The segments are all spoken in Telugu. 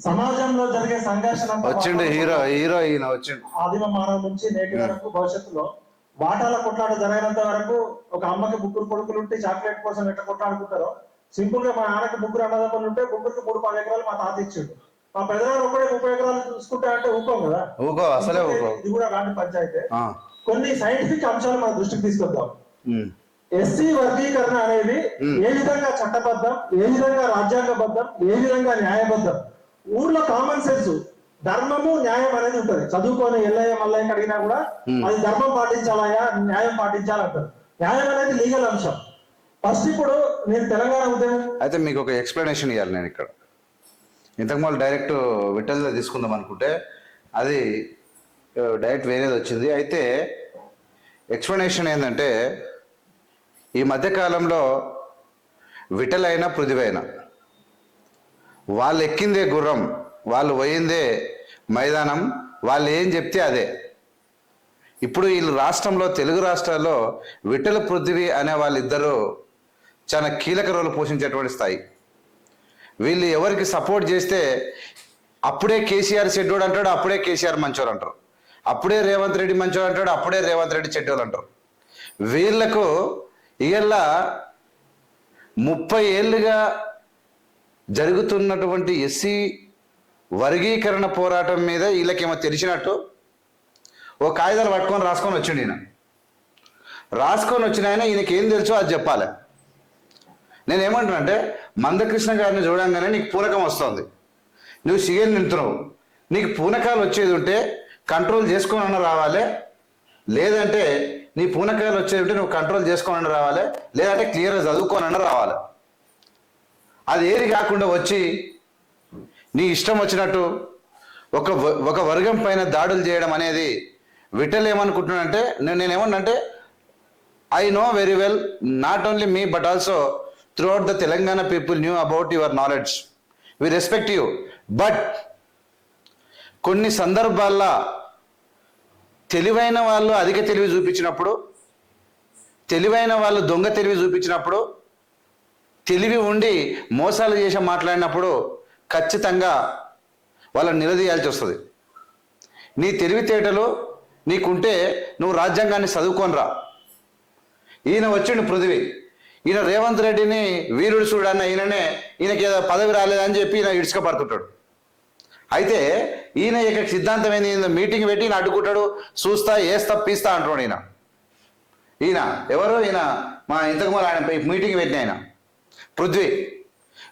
సమాజంలో జరిగే సంఘర్షణ వచ్చిండు హీరో ఈయన వచ్చిండు. ఆదిమ మానవ నుంచి నేటి వరకు భవిష్యత్తులో వాటాల కొట్లాట జరిగినంత వరకు ఒక అమ్మకి ముగ్గురు కొడుకులు ఉంటే చాక్లెట్ కోసం ఎట్లా కొట్లాడుకుంటారో సింపుల్ గా మా నాన్నకి ముగ్గురు అన్నదమ్ములు ఉంటే ముగ్గురికి 3-10 ఎకరాలు మా తాత ఇచ్చిండు. మా పెద్దవాళ్ళు ఒకటే 30 ఎకరాలు చూసుకుంటా అంటే ఊకోం కదా. అసలే ఇది కూడా అలాంటి పంచాయతీ. కొన్ని సైంటిఫిక్ అంశాలు మన దృష్టికి తీసుకొద్దాం. ఎస్సీ వర్గీకరణ అనేది ఏ విధంగా చట్టబద్ధం, ఏ విధంగా రాజ్యాంగబద్ధం, ఏ విధంగా న్యాయబద్ధం. ఊర్లో కామన్ సెన్స్ ధర్మము న్యాయం అనేది ఉంటది. చదువుకొని ఎల్లయ్య మల్లయ్య అడిగినా కూడా అది ధర్మం పాటించాలయా న్యాయం పాటించాలంటారు. న్యాయం అనేది లీగల్ అంశం. ఫస్ట్ ఇప్పుడు నేను తెలంగాణ ఉద్యమం అయితే మీకు ఒక ఎక్స్ప్లెనేషన్ ఇవ్వాలి. నేను ఇక్కడ ఇంతకుముందు డైరెక్ట్ విఠల్గా తీసుకుందాం అనుకుంటే అది డైరెక్ట్ వేరేది వచ్చింది. అయితే ఎక్స్ప్లెనేషన్ ఏంటంటే ఈ మధ్యకాలంలో విఠలైనా పృథివైనా వాళ్ళు ఎక్కిందే గుర్రం, వాళ్ళు పోయిందే మైదానం, వాళ్ళు ఏం చెప్తే అదే. ఇప్పుడు వీళ్ళు రాష్ట్రంలో తెలుగు రాష్ట్రాల్లో విఠల పృథ్వీ అనే వాళ్ళిద్దరూ చాలా కీలక రోలు పోషించేటువంటి స్థాయి. వీళ్ళు ఎవరికి సపోర్ట్ చేస్తే అప్పుడే కేసీఆర్ చెడ్డోడు అంటాడు, అప్పుడే కేసీఆర్ మంచోడు అంటారు, అప్పుడే రేవంత్ రెడ్డి మంచోడు అంటాడు, అప్పుడే రేవంత్ రెడ్డి చెడ్డోడు అంటారు. వీళ్లకు ఇవాళ 30 ఏళ్ళుగా జరుగుతున్నటువంటి ఎస్సీ వర్గీకరణ పోరాటం మీద వీళ్ళకేమో తెలిసినట్టు ఓ కాగితాలు పట్టుకొని రాసుకొని వచ్చిండు. ఈయన రాసుకొని వచ్చిన ఆయన ఈయనకి ఏం తెలుసో అది చెప్పాలి. నేనేమంటున్నా అంటే మందకృష్ణ గారిని చూడంగానే నీకు పూనకం వస్తుంది, నువ్వు సిగరెట్ నింటున్నావు, నీకు పూనకాలు వచ్చేది ఉంటే కంట్రోల్ చేసుకోనన్నా రావాలి, లేదంటే నీ పూనకాలు వచ్చేది ఉంటే నువ్వు కంట్రోల్ చేసుకోనన్నా రావాలి, లేదంటే క్లియర్గా చదువుకోనన్నా రావాలి. అది ఏది కాకుండా వచ్చి నీ ఇష్టం వచ్చినట్టు ఒక వర్గం పైన దాడులు చేయడం అనేది విఠల్ ఏమనుకుంటున్నానంటే నేనేమన్నంటే I know very well not only me but also throughout the Telangana people knew about your knowledge, we respect you. But కొన్ని సందర్భాల్లో తెలివైన వాళ్ళు అధిక తెలివి చూపించినప్పుడు, తెలివైన వాళ్ళు దొంగ తెలివి చూపించినప్పుడు, తెలివి ఉండి మోసాలు చేసి మాట్లాడినప్పుడు ఖచ్చితంగా వాళ్ళని నిలదీయాల్సి వస్తుంది. నీ తెలివితేటలు నీకుంటే నువ్వు రాజ్యాంగాన్ని చదువుకొని రా. ఈయన వచ్చిండు పృథ్వీ, ఈయన రేవంత్ రెడ్డిని వీరుడు చూడన్న ఈయనకి ఏదో పదవి రాలేదని చెప్పి ఈయన ఇడుచుకపడుతుంటాడు. అయితే ఈయన ఇక సిద్ధాంతం ఏంది, మీటింగ్ పెట్టి ఈయన అడ్డుకుంటాడు, చూస్తా వేస్తా పీస్తా అంటున్నాడు. ఈయన ఎవరు, ఈయన మా ఇంతకుముందు ఆయన మీటింగ్ పెట్టిన ఆయన పృథ్వీ.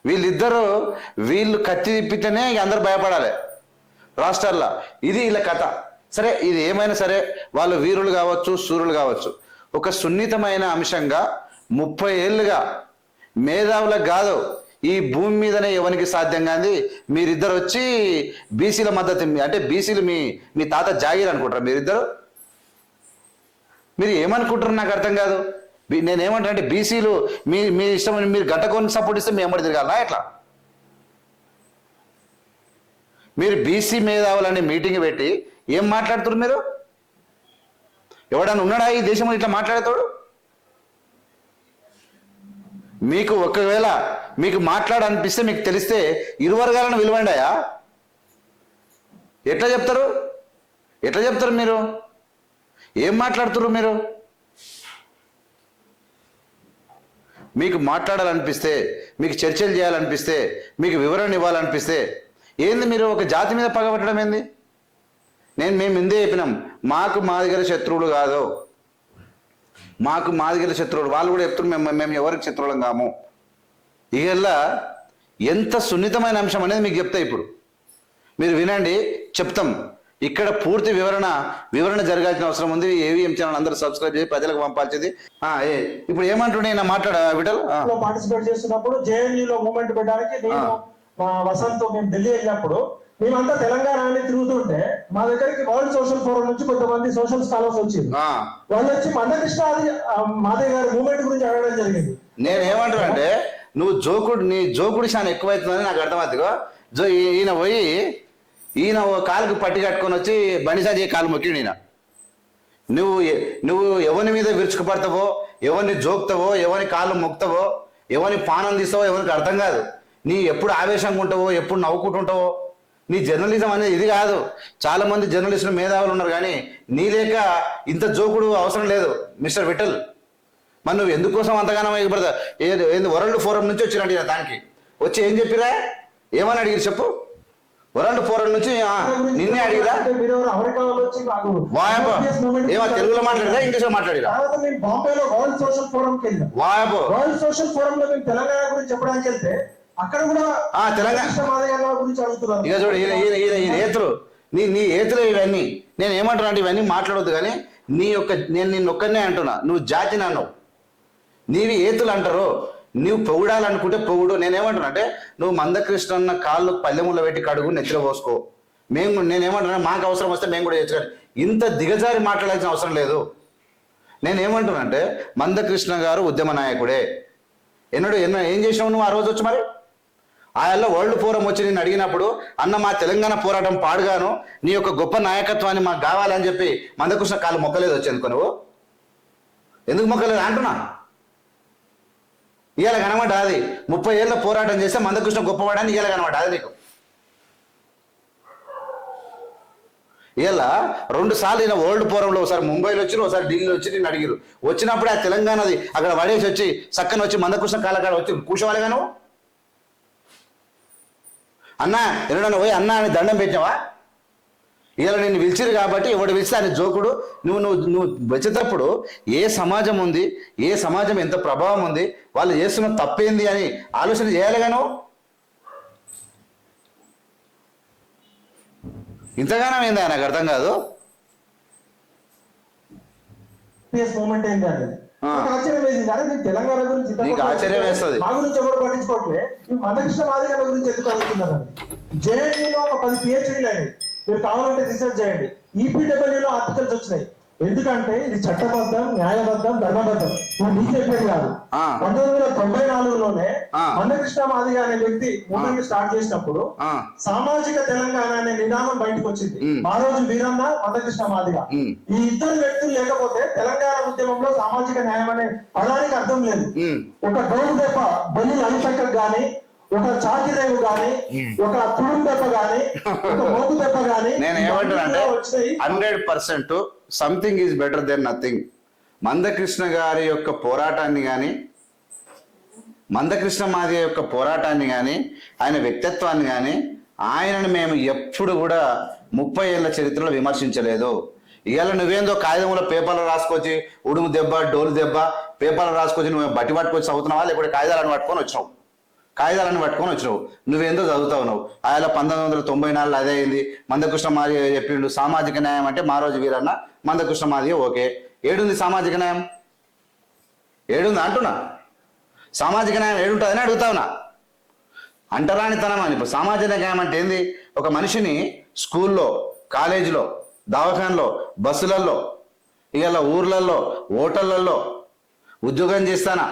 వీళ్ళిద్దరూ వీళ్ళు కత్తి తిప్పితేనే అందరు భయపడాలి రాష్ట్రాల్లో. ఇది వీళ్ళ కథ. సరే, ఇది ఏమైనా సరే వాళ్ళు వీరులు కావచ్చు, సూర్యులు కావచ్చు. ఒక సున్నితమైన అంశంగా 30 ఏళ్ళుగా మేధావులకు కాదు ఈ భూమి మీదనే ఎవరికి సాధ్యం కాదు. మీరిద్దరు వచ్చి బీసీల మద్దతు, అంటే బీసీలు మీ తాత జాగీర్ అనుకుంటారు మీరిద్దరు. మీరు ఏమనుకుంటారు నాకు అర్థం కాదు. నేనేమంటా అంటే బీసీలు మీ ఇష్టం, మీరు గట్టకొని సపోర్ట్ ఇస్తే మీ ఎమ్మడి తిరగాలనా ఎట్లా? మీరు బీసీ మేధావులని మీటింగ్ పెట్టి ఏం మాట్లాడుతున్నారు మీరు? ఎవడన్నా ఉన్నాడా ఈ దేశంలో ఇట్లా మాట్లాడతాడు? మీకు ఒకవేళ మీకు మాట్లాడాలనిపిస్తే, మీకు తెలిస్తే ఇరు వర్గాలను విలువండాయా? ఎట్లా చెప్తారు? ఎట్లా చెప్తారు మీరు? ఏం మాట్లాడుతున్నారు మీరు? మీకు మాట్లాడాలనిపిస్తే, మీకు చర్చలు చేయాలనిపిస్తే, మీకు వివరణ ఇవ్వాలనిపిస్తే ఏంది మీరు ఒక జాతి మీద పగబట్టడం ఏంది? మేము ముందే చెప్పినాం, మాకు మా దగ్గర శత్రువులు కాదు, మాకు మా దగ్గర శత్రువులు. వాళ్ళు కూడా చెప్తున్నారు మేము ఎవరికి శత్రువులం కాము. ఇవల్ల ఎంత సున్నితమైన అంశం అనేది మీకు చెప్తా. ఇప్పుడు మీరు వినండి, చెప్తాం. ఇక్కడ పూర్తి వివరణ జరగాల్సిన అవసరం ఉంది. ఏవిఎం ఛానల్ అందరూ సబ్స్క్రైబ్ చేసి ప్రజలకు పంపాల్సింది. ఇప్పుడు ఏమంటుండే మాట్లాడా విఠల్? పార్టిసిపేట్ చేస్తున్నప్పుడు జేఎన్యూలో మూవ్మెంట్ పెట్టడానికి నేను వసంత్ మేము ఢిల్లీ వెళ్ళినప్పుడు మేమంతా తెలంగాణ అని తిరుగుతుంటే మా దగ్గరికి వరల్డ్ సోషల్ ఫోరం నుంచి కొంతమంది సోషల్ స్కాలర్స్ వచ్చింది. వాళ్ళు వచ్చి మందకృష్ణ మాధవ్ గారి మూవ్మెంట్ గురించి అడగడం జరిగింది. నేనేమంటాను అంటే నీ జోకుడు చాలా ఎక్కువైతుందని నాకు అర్థమవుతుందిగో. ఈయన పోయి ఈయన కాలుకు పట్టి కట్టుకొని వచ్చి బండిసాజీ కాలు మొక్కిండు. ఈయన నువ్వు ఎవరి మీద విరుచుకుపడతావో, ఎవరిని జోక్తావో, ఎవరి కాళ్ళు మొక్తావో, ఎవరిని పానం తీస్తావో ఎవరికి అర్థం కాదు. నీ ఎప్పుడు ఆవేశంగా ఉంటావో, ఎప్పుడు నవ్వుకుంటుంటావో నీ జర్నలిజం అనేది ఇది కాదు. చాలా మంది జర్నలిస్టులు మేధావులు ఉన్నారు, కానీ నీ లేక ఇంత జోకుడు అవసరం లేదు మిస్టర్ విఠల్. మరి నువ్వు ఎందుకోసం అంతగానో ఏంది వరల్డ్ ఫోరం నుంచి వచ్చినట్టు దానికి వచ్చి ఏం చెప్పిరా, ఏమని అడిగిరు చెప్పు? వరల్డ్ ఫోరం నుంచి నిన్నే అడిగిరా? వాయబో ఏమో తెలుగులో మాట్లాడిరా, ఇంగ్లీష్లో మాట్లాడిరా? బాంబేలో వరల్డ్ సోషల్ ఫోరం కి వెళ్ళాం. వాయబో వరల్డ్ సోషల్ ఫోరం లో మేము తెలంగాణ గురించి చెప్పడానికి వెళ్తే అక్కడ కూడా తెలంగాణ గురించి అడుగుతున్నారు. ఇక చూడు ఈయన ఏతులు, నీ ఏతులు ఇవన్నీ. నేను ఏమంటున్నా అంటే ఇవన్నీ మాట్లాడవద్దు, కానీ నేను నిన్నొక్కనే అంటున్నా, నువ్వు జాతిని అన్నావు, నీవి ఏతులు అంటారు. నువ్వు పొగుడాలనుకుంటే పొగుడు. నేనేమంటున్నా అంటే నువ్వు మందకృష్ణ కాళ్ళు పల్లెముల్లో పెట్టి కడుగు, నెత్తిలో పోసుకో. నేనేమంటున్నా మాకు అవసరం వస్తే మేము కూడా చేయొచ్చు, ఇంత దిగజారి మాట్లాడాల్సిన అవసరం లేదు. నేనేమంటున్నా అంటే మందకృష్ణ గారు ఉద్యమ నాయకుడే. ఏం చేసినావు నువ్వు ఆ రోజు వచ్చి? మరి ఆయల్లో వరల్డ్ ఫోరం వచ్చి నేను అడిగినప్పుడు, అన్న మా తెలంగాణ పోరాటం పాడుగాను, నీ యొక్క గొప్ప నాయకత్వాన్ని మాకు కావాలని చెప్పి మందకృష్ణ కాళ్ళు మొక్కలేదు వచ్చేందుకు. నువ్వు ఎందుకు మొక్కలేదు అంటున్నా? ఇవాళ కనమాట అది 30 ఏళ్ళ పోరాటం చేస్తే మందకృష్ణ గొప్పవాడని ఇవాళ కనమాట అది నీకు. ఇలా 2 సార్లు ఈయన వరల్డ్ ఫోరంలో ఒకసారి ముంబైలో వచ్చి, ఒకసారి ఢిల్లీలో వచ్చి నేను అడిగిరు. వచ్చినప్పుడు ఆ తెలంగాణది అక్కడ పడేసి వచ్చి చక్కని వచ్చి మందకృష్ణ కాళ్ళకాడ వచ్చి కూర్చోవాలిగా నువ్వు. అన్నా ఎన్నడన్నా పోయి అన్నా అని దండం పెట్టినావా? ఇలా నిన్ను పిలిచిరు కాబట్టి ఎవడు పిలిస్తే ఆయన జోకుడు. నువ్వు వచ్చేటప్పుడు ఏ సమాజం ఉంది, ఏ సమాజం ఎంత ప్రభావం ఉంది, వాళ్ళు చేస్తున్న తప్పేంది అని ఆలోచన చేయాలిగా నువ్వు. ఇంతగానో ఏంది నాకు అర్థం కాదు. మూమెంట్ ఏంటి అనేది ఆశ్చర్యం వేసింది. అరే నేను తెలంగాణ గురించి నీకు ఆశ్చర్యం వేస్తుంది, మా గురించి ఎవరు పట్టించుకోవట్లే, మందకృష్ణ మాదిగ గురించి ఎందుకు అడుగుతున్నారని. జేఎన్యూలో ఒక 10 PhDలు అయినాయి, మీరు కావాలంటే రీసెర్చ్ చేయండి. ఈపీడబ్ల్యూలో ఆర్టికల్స్ వచ్చినాయి. ఎందుకంటే ఇది చట్టబద్ధం, న్యాయబద్ధం, ధర్మబద్ధం. నువ్వు నీకు చెప్పేది కాదు. 1994లోనే మందకృష్ణ మాదిగ అనే వ్యక్తి మూమెంట్ స్టార్ట్ చేసినప్పుడు సామాజిక తెలంగాణ అనే నినాదం బయటకు వచ్చింది. ఆ రోజు వీరన్న, మందకృష్ణ మాదిగ ఈ ఇద్దరు వ్యక్తులు లేకపోతే తెలంగాణ ఉద్యమంలో సామాజిక న్యాయం అనే పదానికి అర్థం లేదు. ఒక గౌరు దెబ్బ బలి లలితకు గాని, ఒక చాకిరేవు గాని, ఒక తుడుం దెబ్బ గాని, ఒక మోగు దెబ్బ గాని, నేను ఏమంటున్నా అంటే 100% something is better than nothing. Manda Krishna గారి యొక్క పోరాటాన్ని కానీ, మందకృష్ణ మాదిగ యొక్క పోరాటాన్ని కానీ, ఆయన వ్యక్తిత్వాన్ని కానీ, ఆయనను మేము ఎప్పుడు కూడా 30 ఏళ్ల చరిత్రలో విమర్శించలేదు. ఇవాళ నువ్వేందో కాగితంలో పేపర్లు రాసుకొచ్చి ఉడుము దెబ్బ, డోలు దెబ్బ పేపర్లు రాసుకొచ్చి నువ్వు బట్టి పట్టుకొచ్చి చదువుతున్నావా, లేకపోతే కాగితాలను పట్టుకొని వచ్చినావు. నువ్వేందో చదువుతావు. నువ్వు ఆయన 1994 అదే అయింది. మందకృష్ణ మాదిగ చెప్పిండు సామాజిక న్యాయం అంటే మా రోజు వీరన్న, మందకృష్ణ మాదిగ ఓకే. ఏడుంది సామాజిక న్యాయం? ఏడుంది అంటున్నా. సామాజిక న్యాయం ఏడుంటుందని అడుగుతావునా? అంటరానితనం అని. ఇప్పుడు సామాజిక న్యాయం అంటే ఏంది? ఒక మనిషిని స్కూల్లో, కాలేజీలో, దవాఖానలో, బస్సులలో, ఇవాళ ఊర్లలో, హోటళ్లలో ఉద్యోగం చేస్తానా,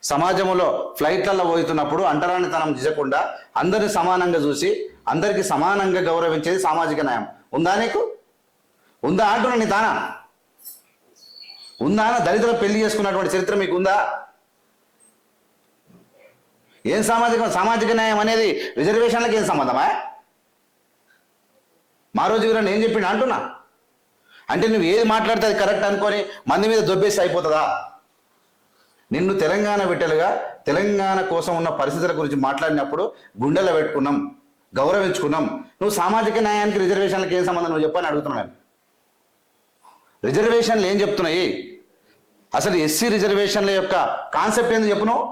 సమాజంలో ఫ్లైట్లలో పోతున్నప్పుడు అంటరానితనం చేయకుండా అందరిని సమానంగా చూసి అందరికి సమానంగా గౌరవించేది సామాజిక న్యాయం ఉందా? నీకు ఉందా అంటున్నా? నీ తానా ఉందా? దళితులు పెళ్లి చేసుకున్నటువంటి చరిత్ర మీకు ఉందా? ఏం సామాజిక న్యాయం అనేది రిజర్వేషన్లకు ఏం సంబంధమా? మా రోజు వీరన్న ఏం చెప్పిండు అంటున్నా. అంటే నువ్వు ఏది మాట్లాడితే అది కరెక్ట్ అనుకొని మంది మీద దొబ్బేసి అయిపోతుందా? నిన్ను తెలంగాణ బిడ్డలుగా తెలంగాణ కోసం ఉన్న పరిస్థితుల గురించి మాట్లాడినప్పుడు గుండెలో పెట్టుకున్నాం, గౌరవించుకున్నాం. నువ్వు సామాజిక న్యాయానికి రిజర్వేషన్లకు ఏం సంబంధం నువ్వు చెప్పని అడుగుతున్నాను. రిజర్వేషన్లు ఏం చెప్తున్నాయి? అసలు ఎస్సీ రిజర్వేషన్ల యొక్క కాన్సెప్ట్ ఏంది చెప్పు నువ్వు.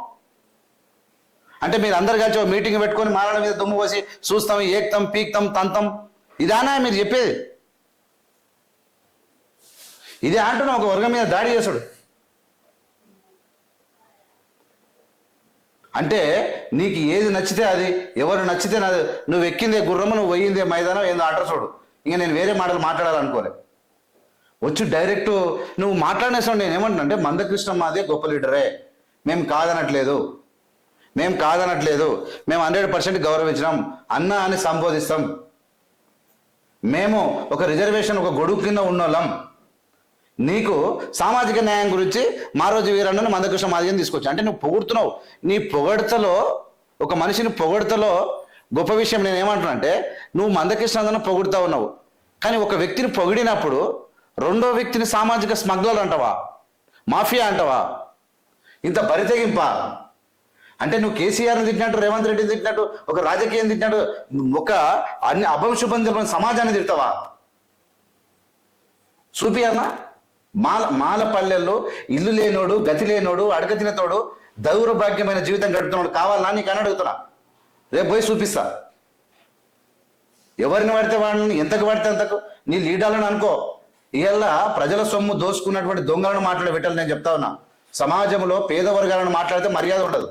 అంటే మీరు అందరు కలిసి మీటింగ్ పెట్టుకొని మారణ మీద దుమ్ము పోసి చూస్తాం, ఏక్తం, పీక్తం, తంతం, ఇదానా మీరు చెప్పేది? ఇదే అంటున్నా ఒక వర్గం మీద దాడి చేసాడు అంటే నీకు ఏది నచ్చితే అది, ఎవరు నచ్చితే నాది. నువ్వు ఎక్కిందే గుర్రము, నువ్వు పోయిందే మైదానం, ఏందో అంటారు చూడు. ఇంకా నేను వేరే మాటలు మాట్లాడాలనుకోలే. వచ్చి డైరెక్ట్ నువ్వు మాట్లాడేసావు. నేను ఏమంటున్నా అంటే మందకృష్ణ మాదిగ గొప్ప లీడరే, మేము కాదనట్లేదు. మేము 100% గౌరవించినాం, అన్న అని సంబోధిస్తాం. మేము ఒక రిజర్వేషన్, ఒక గొడుగు కింద ఉన్నోళ్ళం. నీకు సామాజిక న్యాయం గురించి మా రోజు వీరన్నను మందకృష్ణ మాదిగని తీసుకొచ్చా అంటే నువ్వు పొగుడుతున్నావు. నీ పొగడతలో, ఒక మనిషిని పొగడతలో గొప్ప విషయం. నేను ఏమంటున్నా అంటే నువ్వు మందకృష్ణ పొగుడుతా ఉన్నావు, కానీ ఒక వ్యక్తిని పొగిడినప్పుడు రెండో వ్యక్తిని సామాజిక స్మగ్లర్ అంటావా, మాఫియా అంటావా? ఇంత బరితెగింప అంటే నువ్వు కేసీఆర్ని తిట్టినట్టు, రేవంత్ రెడ్డిని తిట్టినట్టు, ఒక రాజకీయం తిట్టినట్టు, ఒక అన్ని అభంశుభం జరిగిన సమాజాన్ని తిడతావా? చూపియన్నా. మాల పల్లెల్లో ఇల్లు లేనోడు, గతి లేనోడు, అడగతినతోడు దౌర్భాగ్యమైన జీవితం గడుపుతున్నాడు కావాలన్నా నీకు అని అడుగుతున్నా. రేపు పోయి చూపిస్తా. ఎవరిని పడితే వాళ్ళని, ఎంతకు పడితే అంతకు నీ లీడర్లను అనుకో. ఇవాళ ప్రజల సొమ్ము దోసుకున్నటువంటి దొంగలను మాట్లాడే పెట్టాలి. నేను చెప్తా ఉన్నా, సమాజంలో పేద వర్గాలను మాట్లాడితే మర్యాద ఉండదు.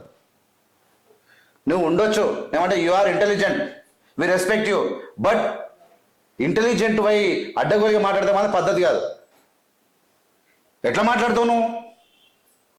నువ్వు ఉండొచ్చు ఏమంటే you are intelligent, we respect you, but intelligent why అడ్డగోలుగా మాట్లాడితే మాత్రం పద్ధతి కాదు. ఎట్లా మాట్లాడుతావు నువ్వు?